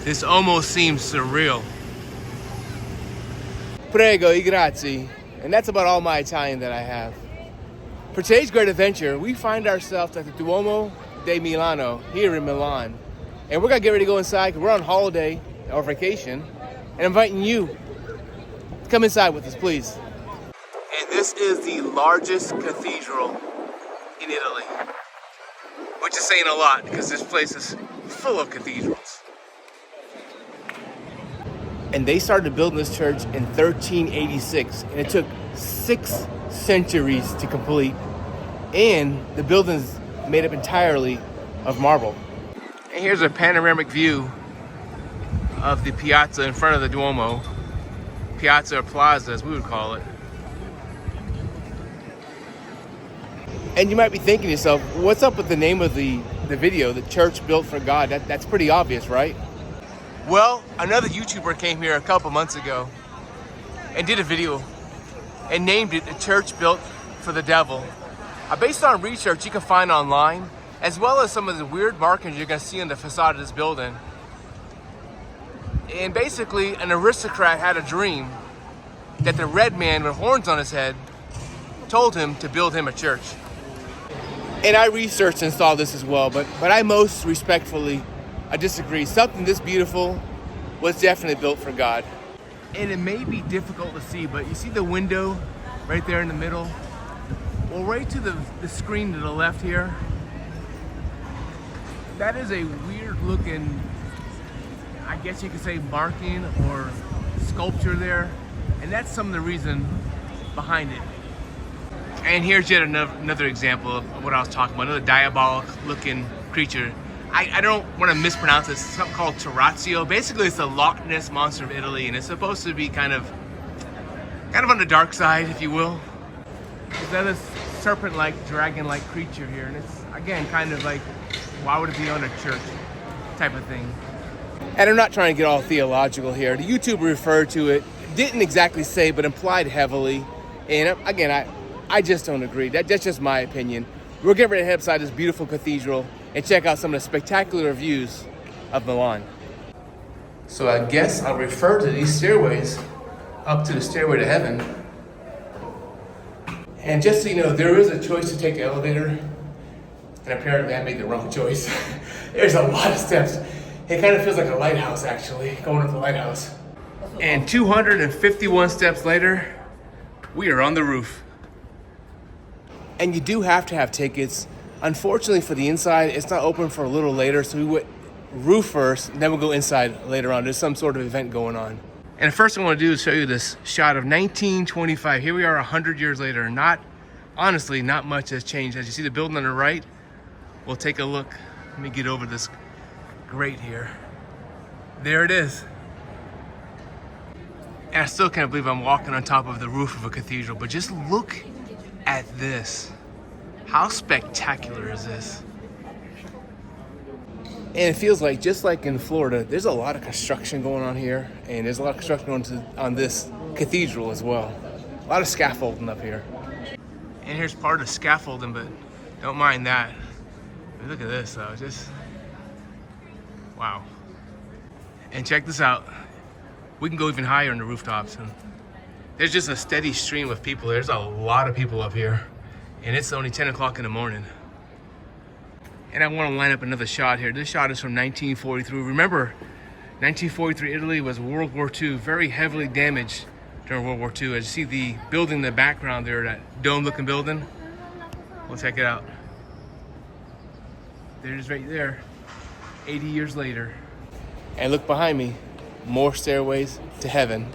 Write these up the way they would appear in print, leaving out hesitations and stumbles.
This almost seems surreal. Prego e grazie. And that's about all my Italian that I have. For today's great adventure, we find ourselves at the Duomo di Milano here in Milan. And we're gonna get ready to go inside because we're on holiday or vacation. And I'm inviting you to come inside with us, please. And this is the largest cathedral in Italy. Which is saying a lot because this place is full of cathedrals. And they started building this church in 1386, and it took 6 centuries to complete. And the building's made up entirely of marble. And here's a panoramic view of the piazza in front of the Duomo. Piazza or plaza, as we would call it. And you might be thinking to yourself, what's up with the name of the video, The Church Built for God? That's pretty obvious, right? Well, another YouTuber came here a couple months ago and did a video and named it The Church Built for the Devil. Based on research you can find online, as well as some of the weird markings you're gonna see on the facade of this building. And basically, an aristocrat had a dream that the red man with horns on his head told him to build him a church. And I researched and saw this as well, but I most respectfully, I disagree. Something this beautiful was definitely built for God. And it may be difficult to see, but you see the window right there in the middle? Well, right to the screen to the left here, that is a weird looking, I guess you could say, marking or sculpture there. And that's some of the reason behind it. And here's yet another example of what I was talking about, another diabolic looking creature. I don't want to mispronounce this. It's something called terrazio. Basically, it's the Loch Ness monster of Italy, and it's supposed to be kind of on the dark side, if you will. There's another serpent-like, dragon-like creature here, and it's, again, kind of like, why would it be on a church type of thing? And I'm not trying to get all theological here. The YouTuber referred to it, didn't exactly say, but implied heavily. And again, I just don't agree. That's just my opinion. We're getting ready to head outside this beautiful cathedral and check out some of the spectacular views of Milan. So I guess I'll refer to these stairways up to the stairway to heaven. And just so you know, there is a choice to take the elevator, and apparently I made the wrong choice. There's a lot of steps. It kind of feels like a lighthouse, actually, going up the lighthouse. And 251 steps later, we are on the roof. And you do have to have tickets. Unfortunately for the inside, it's not open for a little later, so we went roof first, and then we'll go inside later on. There's some sort of event going on. And the first thing I want to do is show you this shot of 1925. Here we are 100 years later. Honestly, not much has changed. As you see the building on the right, we'll take a look. Let me get over this grate here. There it is. And I still can't believe I'm walking on top of the roof of a cathedral, but just look at this. How spectacular is this? And it feels like, just like in Florida, there's a lot of construction going on here, and there's a lot of construction going on this cathedral as well. A lot of scaffolding up here. And here's part of the scaffolding, but don't mind that. Look at this though, just, wow. And check this out. We can go even higher on the rooftops. And there's just a steady stream of people. There's a lot of people up here, and it's only 10 o'clock in the morning. And I want to line up another shot here. This shot is from 1943. Remember, 1943 Italy was World War II, very heavily damaged during World War II. As you see the building in the background there, that dome-looking building. We'll check it out. There it is right there, 80 years later. And look behind me, more stairways to heaven.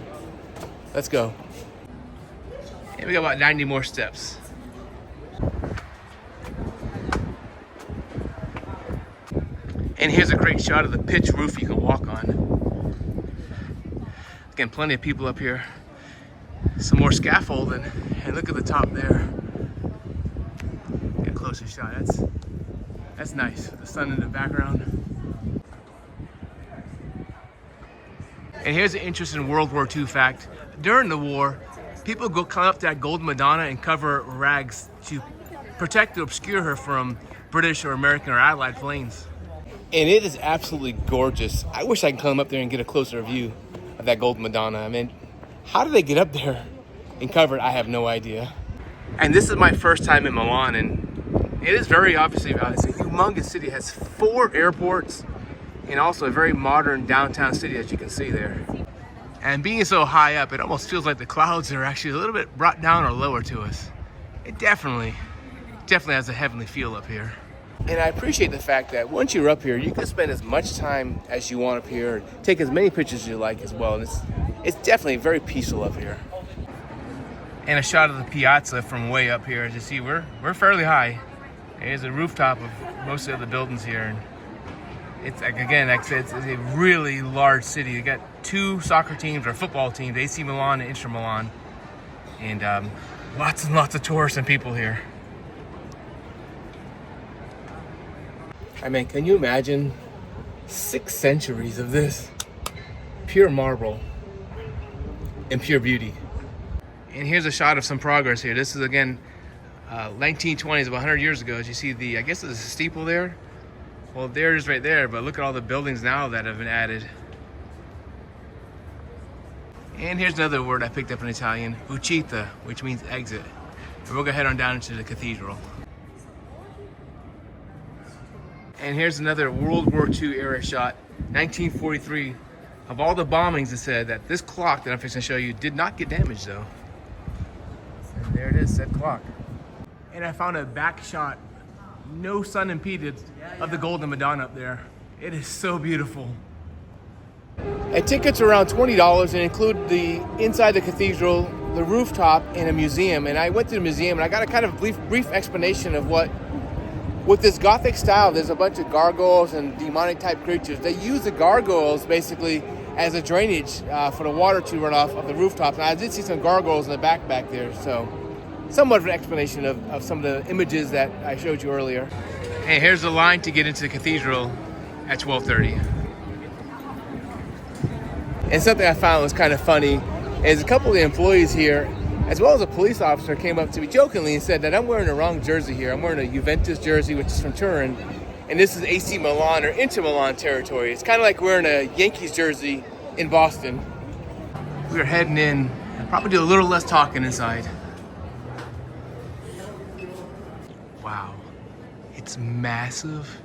Let's go. And we got about 90 more steps. And here's a great shot of the pitch roof you can walk on. Again, plenty of people up here. Some more scaffolding, and look at the top there. Get a closer shot. That's nice. The sun in the background. And here's an interesting World War II fact. During the war, people go climb up that Golden Madonna and cover rags to protect or obscure her from British or American or Allied planes. And it is absolutely gorgeous. I wish I could come up there and get a closer view of that Golden Madonna. I mean, how did they get up there and cover it? I have no idea. And this is my first time in Milan, and it is very obviously, it's a humongous city. It has 4 airports and also a very modern downtown city, as you can see there. And being so high up, it almost feels like the clouds are actually a little bit brought down or lower to us. It definitely has a heavenly feel up here. And I appreciate the fact that once you're up here, you can spend as much time as you want up here, take as many pictures as you like as well. And it's definitely very peaceful up here. And a shot of the piazza from way up here. As you see, we're fairly high. There's a rooftop of most of the buildings here. And it's, again, like I said, it's a really large city. You got 2 soccer teams or football teams, AC Milan and Inter Milan. And lots and lots of tourists and people here. I mean, can you imagine 6 centuries of this? Pure marble and pure beauty. And here's a shot of some progress here. This is, again, 1920s, about 100 years ago. As you see the, I guess there's a steeple there. Well, there it is right there, but look at all the buildings now that have been added. And here's another word I picked up in Italian, uscita, which means exit. And we'll go head on down into the cathedral. And here's another World War II era shot, 1943. Of all the bombings, it said that this clock that I'm fixing to show you did not get damaged though. And there it is, said clock. And I found a back shot, no sun impeded, of the Golden Madonna up there. It is so beautiful. And tickets are around $20 and include the inside the cathedral, the rooftop, and a museum. And I went to the museum and I got a kind of brief explanation of what, with this Gothic style, there's a bunch of gargoyles and demonic type creatures. They use the gargoyles basically as a drainage for the water to run off of the rooftops. And I did see some gargoyles in the back there. So somewhat of an explanation of some of the images that I showed you earlier. Hey, here's the line to get into the cathedral at 12:30. And something I found was kind of funny is a couple of the employees here, as well as a police officer, came up to me jokingly and said that I'm wearing the wrong jersey here. I'm wearing a Juventus jersey, which is from Turin, and this is AC Milan or Inter Milan territory. It's kind of like wearing a Yankees jersey in Boston. We're heading in. I'll probably do a little less talking inside. Wow, it's massive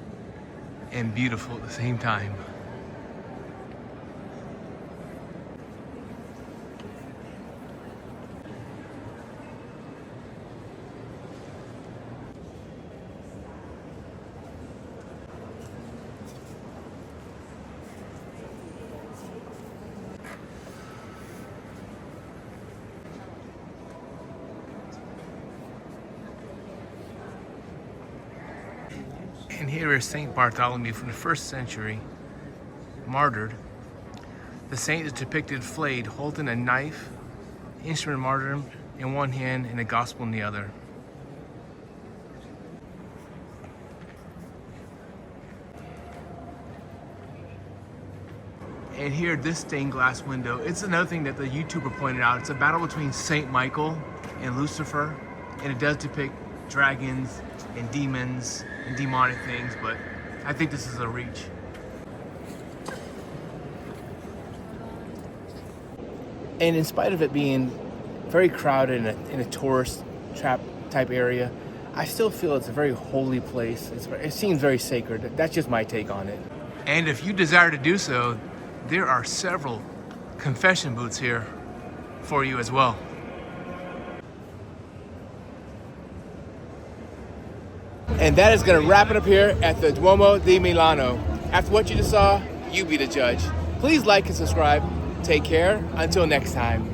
and beautiful at the same time. And here is Saint Bartholomew from the 1st century, martyred. The saint is depicted flayed, holding a knife, instrument of martyrdom in one hand and a gospel in the other. And here, this stained glass window, it's another thing that the YouTuber pointed out. It's a battle between Saint Michael and Lucifer, and it does depict dragons and demons and demonic things, but I think this is a reach. And in spite of it being very crowded in a tourist trap type area, I still feel it's a very holy place. It seems very sacred. That's just my take on it. And if you desire to do so, there are several confession booths here for you as well. And that is going to wrap it up here at the Duomo di Milano. After what you just saw, you be the judge. Please like and subscribe. Take care. Until next time.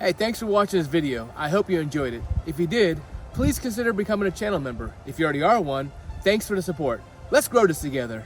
Hey, thanks for watching this video. I hope you enjoyed it. If you did, please consider becoming a channel member. If you already are one, thanks for the support. Let's grow this together.